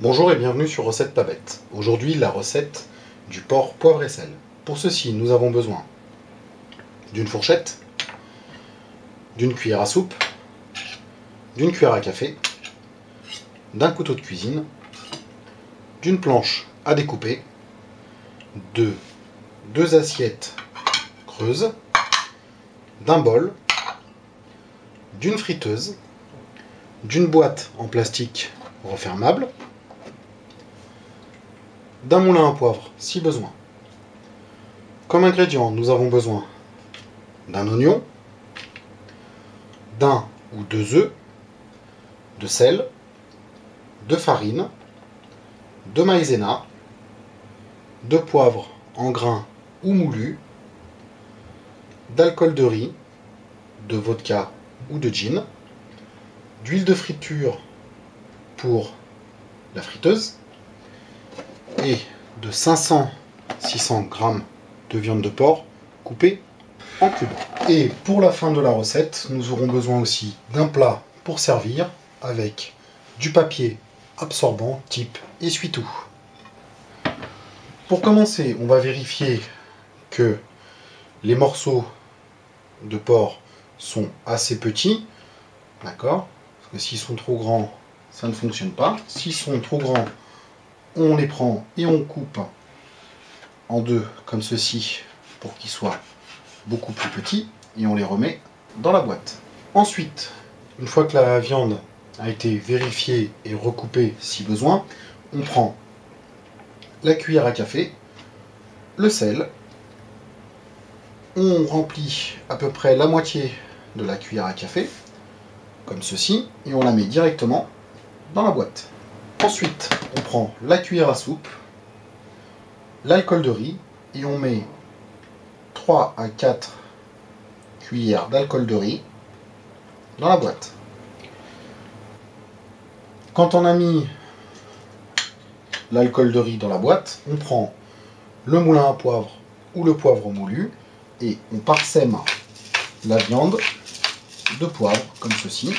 Bonjour et bienvenue sur Recette Pas Bête. Aujourd'hui, la recette du porc poivre et sel. Pour ceci, nous avons besoin d'une fourchette, d'une cuillère à soupe, d'une cuillère à café, d'un couteau de cuisine, d'une planche à découper, de 2 assiettes creuses, d'un bol, d'une friteuse, d'une boîte en plastique refermable, d'un moulin à poivre si besoin. Comme ingrédients, nous avons besoin d'un oignon, d'un ou 2 œufs, de sel, de farine, de maïzena, de poivre en grains ou moulu, d'alcool de riz, de vodka ou de gin, d'huile de friture pour la friteuse et de 500-600 g de viande de porc coupée en cubes. Et pour la fin de la recette, nous aurons besoin aussi d'un plat pour servir avec du papier absorbant type essuie-tout. Pour commencer, on va vérifier que les morceaux de porc sont assez petits, d'accord? Parce que s'ils sont trop grands, ça ne fonctionne pas. S'ils sont trop grands, on les prend et on coupe en deux comme ceci pour qu'ils soient beaucoup plus petits et on les remet dans la boîte. Ensuite, une fois que la viande a été vérifiée et recoupée si besoin, on prend la cuillère à café, le sel, on remplit à peu près la moitié de la cuillère à café, comme ceci, et on la met directement dans la boîte. Ensuite, on prend la cuillère à soupe, l'alcool de riz, et on met 3 à 4 cuillères d'alcool de riz dans la boîte. Quand on a mis l'alcool de riz dans la boîte, on prend le moulin à poivre ou le poivre moulu et on parsème la viande de poivre comme ceci.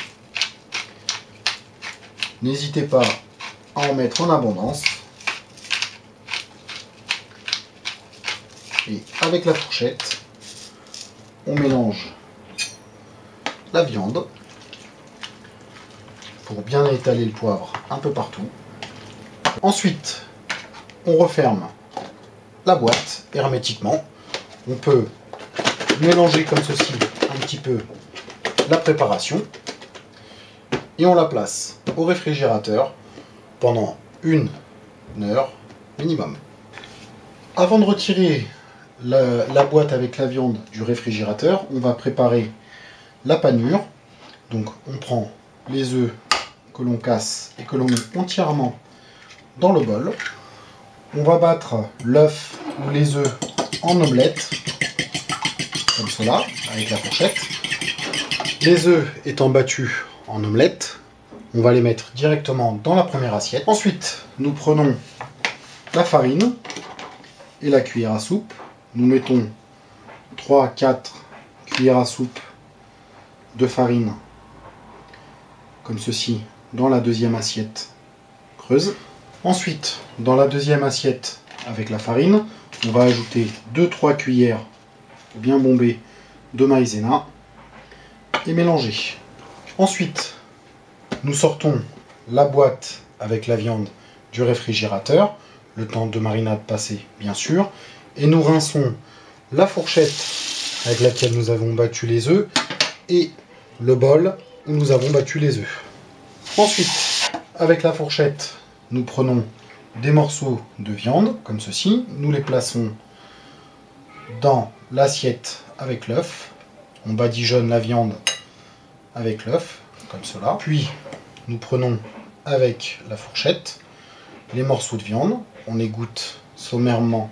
N'hésitez pas à en mettre en abondance. Et avec la fourchette, on mélange la viande pour bien étaler le poivre un peu partout. Ensuite, on referme la boîte hermétiquement. On peut mélanger comme ceci un petit peu la préparation et on la place au réfrigérateur pendant 1 heure minimum. Avant de retirer la boîte avec la viande du réfrigérateur, on va préparer la panure. Donc on prend les œufs que l'on casse et que l'on met entièrement dans le bol. On va battre l'œuf ou les œufs en omelette, comme cela, avec la fourchette. Les œufs étant battus en omelette, on va les mettre directement dans la première assiette. Ensuite, nous prenons la farine et la cuillère à soupe. Nous mettons 3-4 cuillères à soupe de farine, comme ceci, dans la deuxième assiette creuse. Ensuite, dans la deuxième assiette avec la farine, on va ajouter 2-3 cuillères bien bombées de maïzena et mélanger. Ensuite, nous sortons la boîte avec la viande du réfrigérateur, le temps de marinade passé bien sûr, et nous rinçons la fourchette avec laquelle nous avons battu les œufs et le bol où nous avons battu les œufs. Ensuite, avec la fourchette, nous prenons des morceaux de viande, comme ceci. Nous les plaçons dans l'assiette avec l'œuf. On badigeonne la viande avec l'œuf, comme cela. Puis, nous prenons avec la fourchette les morceaux de viande. On égoutte sommairement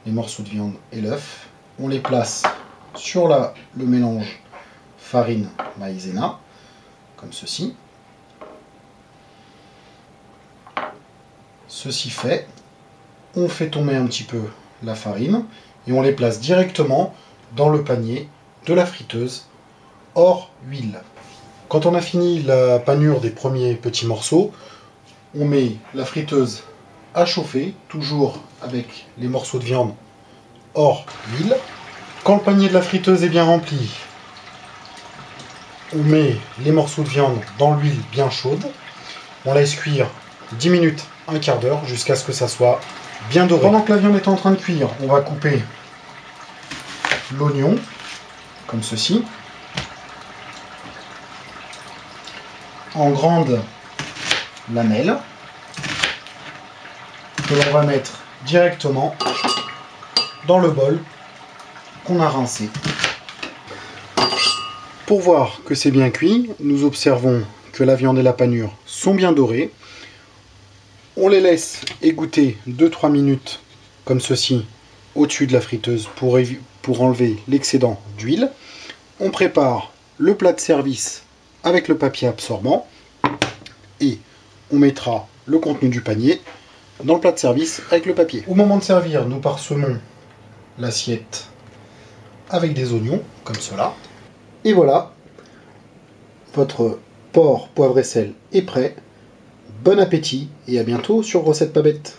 les morceaux de viande et l'œuf. On les place sur le mélange farine maïzena, comme ceci. Ceci fait, on fait tomber un petit peu la farine et on les place directement dans le panier de la friteuse hors huile. Quand on a fini la panure des premiers petits morceaux, On met la friteuse à chauffer, toujours avec les morceaux de viande hors l'huile. Quand le panier de la friteuse est bien rempli, on met les morceaux de viande dans l'huile bien chaude. On laisse cuire 10 minutes, un quart d'heure, jusqu'à ce que ça soit bien doré. Pendant que la viande est en train de cuire, on va couper l'oignon, comme ceci, en grandes lamelles, que l'on va mettre directement dans le bol qu'on a rincé. Pour voir que c'est bien cuit, nous observons que la viande et la panure sont bien dorées. On les laisse égoutter 2-3 minutes comme ceci au-dessus de la friteuse pour enlever l'excédent d'huile. On prépare le plat de service avec le papier absorbant et on mettra le contenu du panier dans le plat de service avec le papier. Au moment de servir, nous parsemons l'assiette avec des oignons comme cela. Et voilà, votre porc, poivre et sel est prêt. Bon appétit et à bientôt sur Recettes pas bêtes.